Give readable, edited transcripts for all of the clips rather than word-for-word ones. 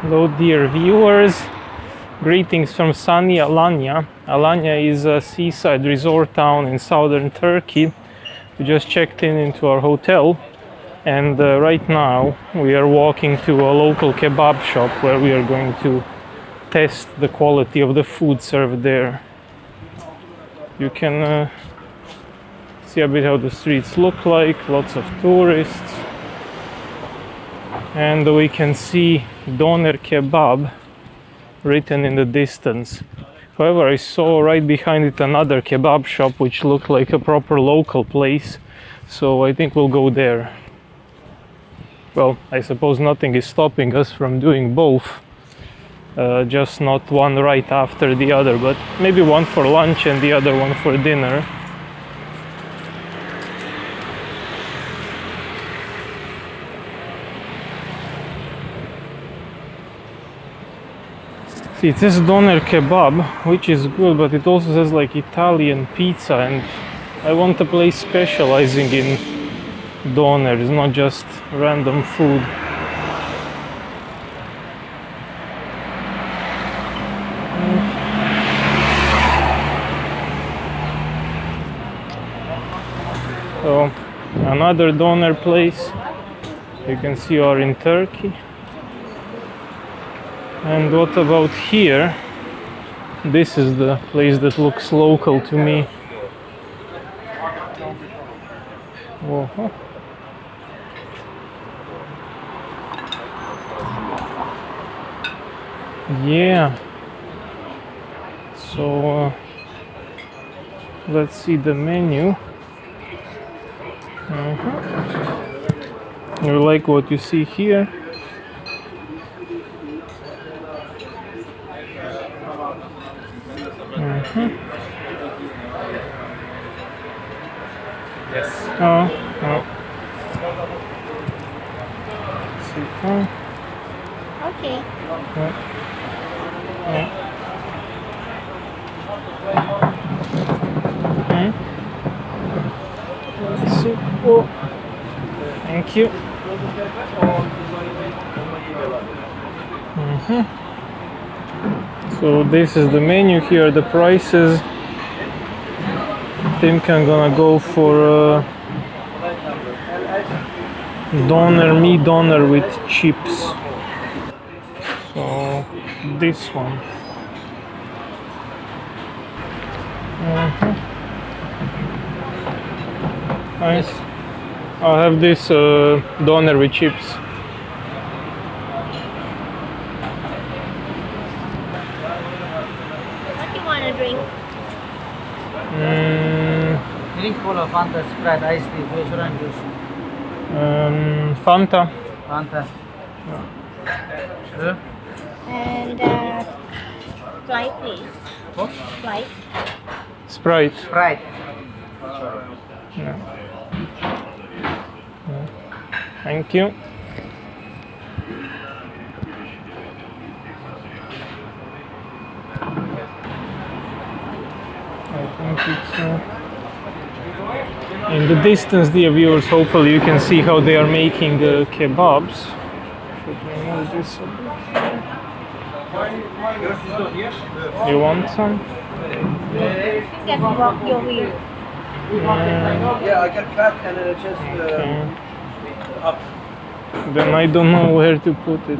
Hello dear viewers, greetings from sunny Alanya. Alanya is a seaside resort town in southern Turkey. We just checked into our hotel and right now we are walking to a local kebab shop where we are going to test the quality of the food served there. You can see a bit how the streets look like, lots of tourists. And we can see Doner Kebab written in the distance. However, I saw right behind it another kebab shop which looked like a proper local place, so I think we'll go there. Well, I suppose nothing is stopping us from doing both, just not one right after the other, but maybe one for lunch and the other one for dinner. See, it says Doner Kebab, which is good, but it also says like Italian pizza, and I want a place specializing in doners, not just random food. So, another doner place. You can see you are in Turkey. And what about here? This is the place that looks local to me. Whoa. Yeah. So let's see the menu. You like what you see here? Yes. Oh. Okay. Let's see. Oh. Thank you. So this is the menu. Here are the prices. I think I'm gonna go for meat doner with chips. So this one. Nice. I'll have this doner with chips. What do you want to drink? Drink cola, Fanta, Sprite, iced tea, which one juice? Fanta. Fanta. And Sprite, please. What? Sprite. Sprite. Sprite. Yeah. Thank you. I think it's in the distance, dear viewers. Hopefully you can see how they are making kebabs. Should we move this a bit? You want some? Get rock your wheel. Yeah, I got cut and just up. Then I don't know where to put it.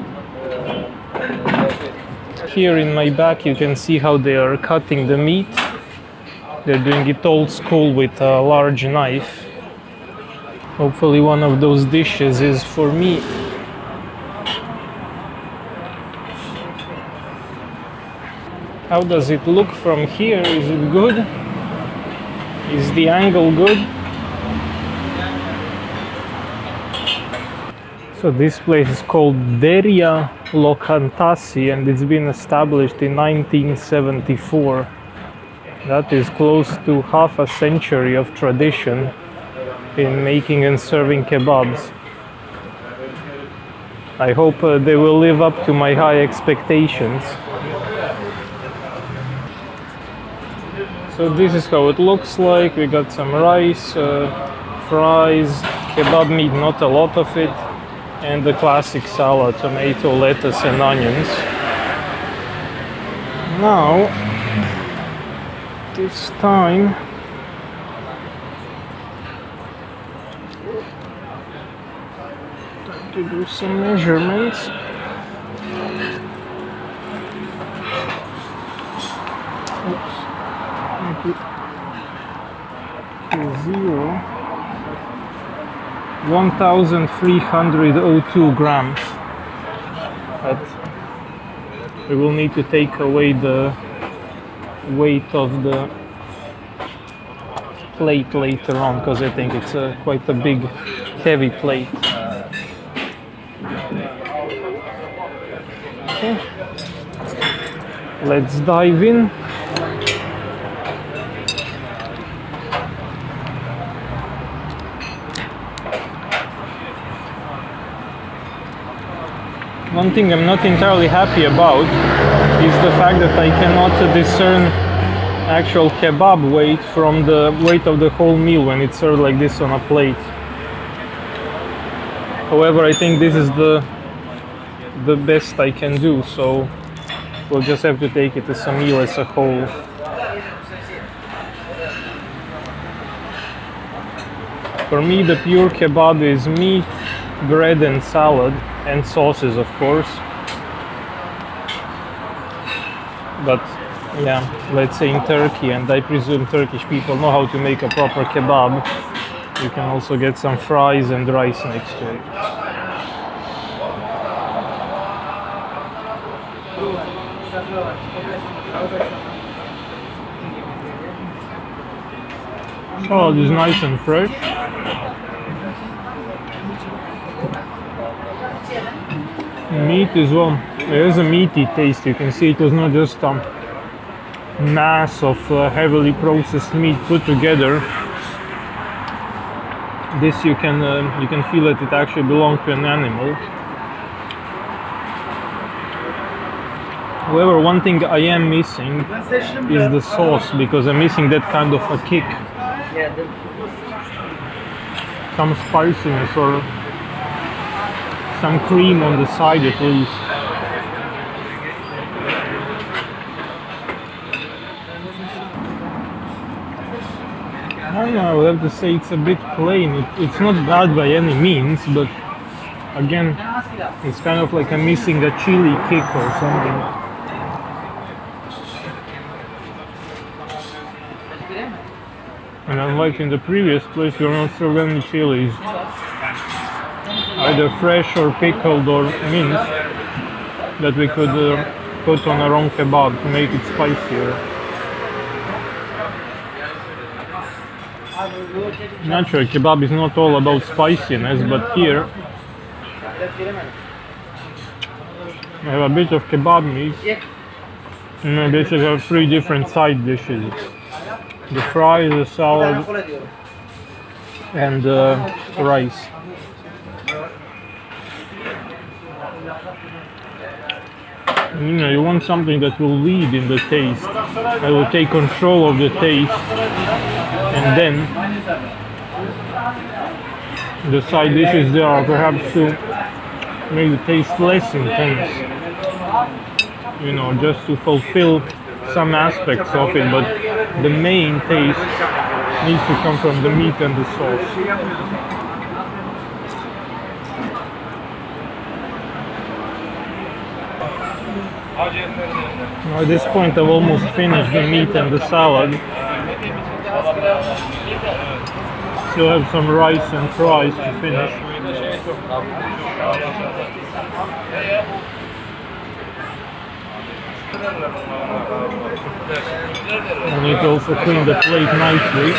Here in my back you can see how they are cutting the meat. They're doing it old school with a large knife. Hopefully one of those dishes is for me. How does it look from here? Is it good? Is the angle good? So this place is called Derya Lokantasi and it's been established in 1974. That is close to half a century of tradition in making and serving kebabs. I hope they will live up to my high expectations. So this is how it looks like. We got some rice, fries, kebab meat, not a lot of it, and the classic salad, tomato, lettuce and onions. Now, this time to do some measurements. Oops. Zero. 1,302 grams. But we will need to take away the weight of the plate later on, because I think it's quite a big, heavy plate. Okay. Let's dive in. One thing I'm not entirely happy about is the fact that I cannot discern actual kebab weight from the weight of the whole meal when it's served like this on a plate. However, I think this is the best I can do, so we'll just have to take it as a meal as a whole. For me, the pure kebab is meat, bread and salad, and sauces, of course. But yeah, let's say in Turkey, and I presume Turkish people know how to make a proper kebab, you can also get some fries and rice next to it. Oh, this is nice and fresh. Meat as well. It has a meaty taste. You can see it was not just a mass of heavily processed meat put together. This you can feel that it actually belonged to an animal. However, one thing I am missing is the sauce, because I'm missing that kind of a kick. Some spiciness or some cream on the side at least. I don't know, I would have to say it's a bit plain. It's not bad by any means, but again, it's kind of like I'm missing a chili kick or something. And unlike in the previous place, you're not served any chilies, either fresh or pickled or minced, that we could put on our own kebab to make it spicier. Naturally, kebab is not all about spiciness, but here I have a bit of kebab meat, and I basically have 3 different side dishes: the fries, the salad, and rice. You know, you want something that will lead in the taste, that will take control of the taste, and then the side dishes there are perhaps to make the taste less intense, you know, just to fulfill some aspects of it, but the main taste needs to come from the meat and the sauce. Now at this point I've almost finished the meat and the salad. Still have some rice and fries to finish. I need to also clean the plate nicely.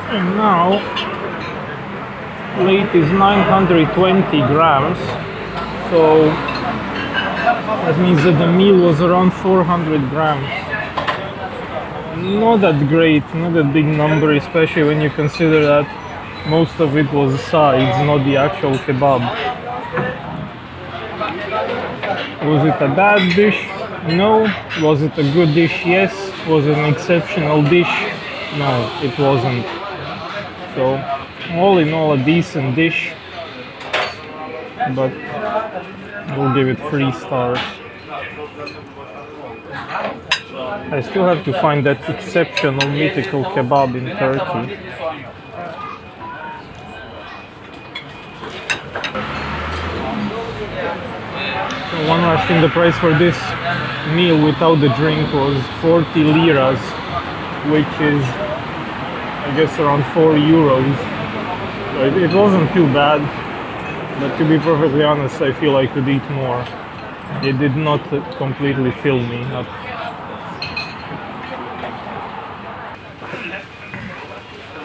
And now weight is 920 grams, so that means that the meal was around 400 grams. Not that great, not that big number, especially when you consider that most of it was sides, not the actual kebab. Was it a bad dish? No. Was it a good dish? Yes. Was it an exceptional dish? No, it wasn't. So, all in all, a decent dish, but we'll give it 3 stars. I still have to find that exceptional mythical kebab in Turkey. So one last thing, the price for this meal without the drink was 40 liras, which is, I guess, around 4 euros. So it wasn't too bad, but to be perfectly honest, I feel I could eat more. It did not completely fill me up.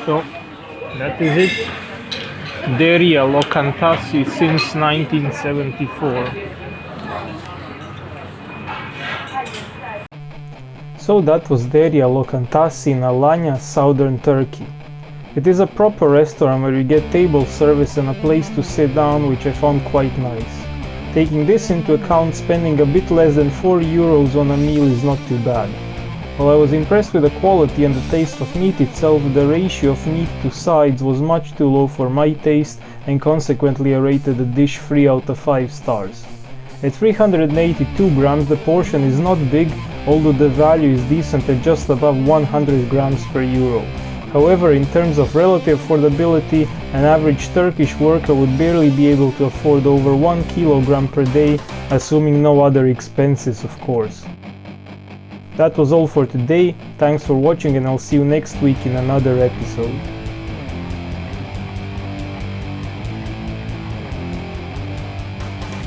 So that is it. Derya Lokantasi since 1974. So that was Derya Lokantasi in Alanya, southern Turkey. It is a proper restaurant where you get table service and a place to sit down, which I found quite nice. Taking this into account, spending a bit less than 4 euros on a meal is not too bad. While I was impressed with the quality and the taste of meat itself, the ratio of meat to sides was much too low for my taste, and consequently I rated the dish 3 out of 5 stars. At 382 grams the portion is not big, although the value is decent at just above 100 grams per euro. However, in terms of relative affordability, an average Turkish worker would barely be able to afford over 1 kilogram per day, assuming no other expenses, of course. That was all for today. Thanks for watching, and I'll see you next week in another episode.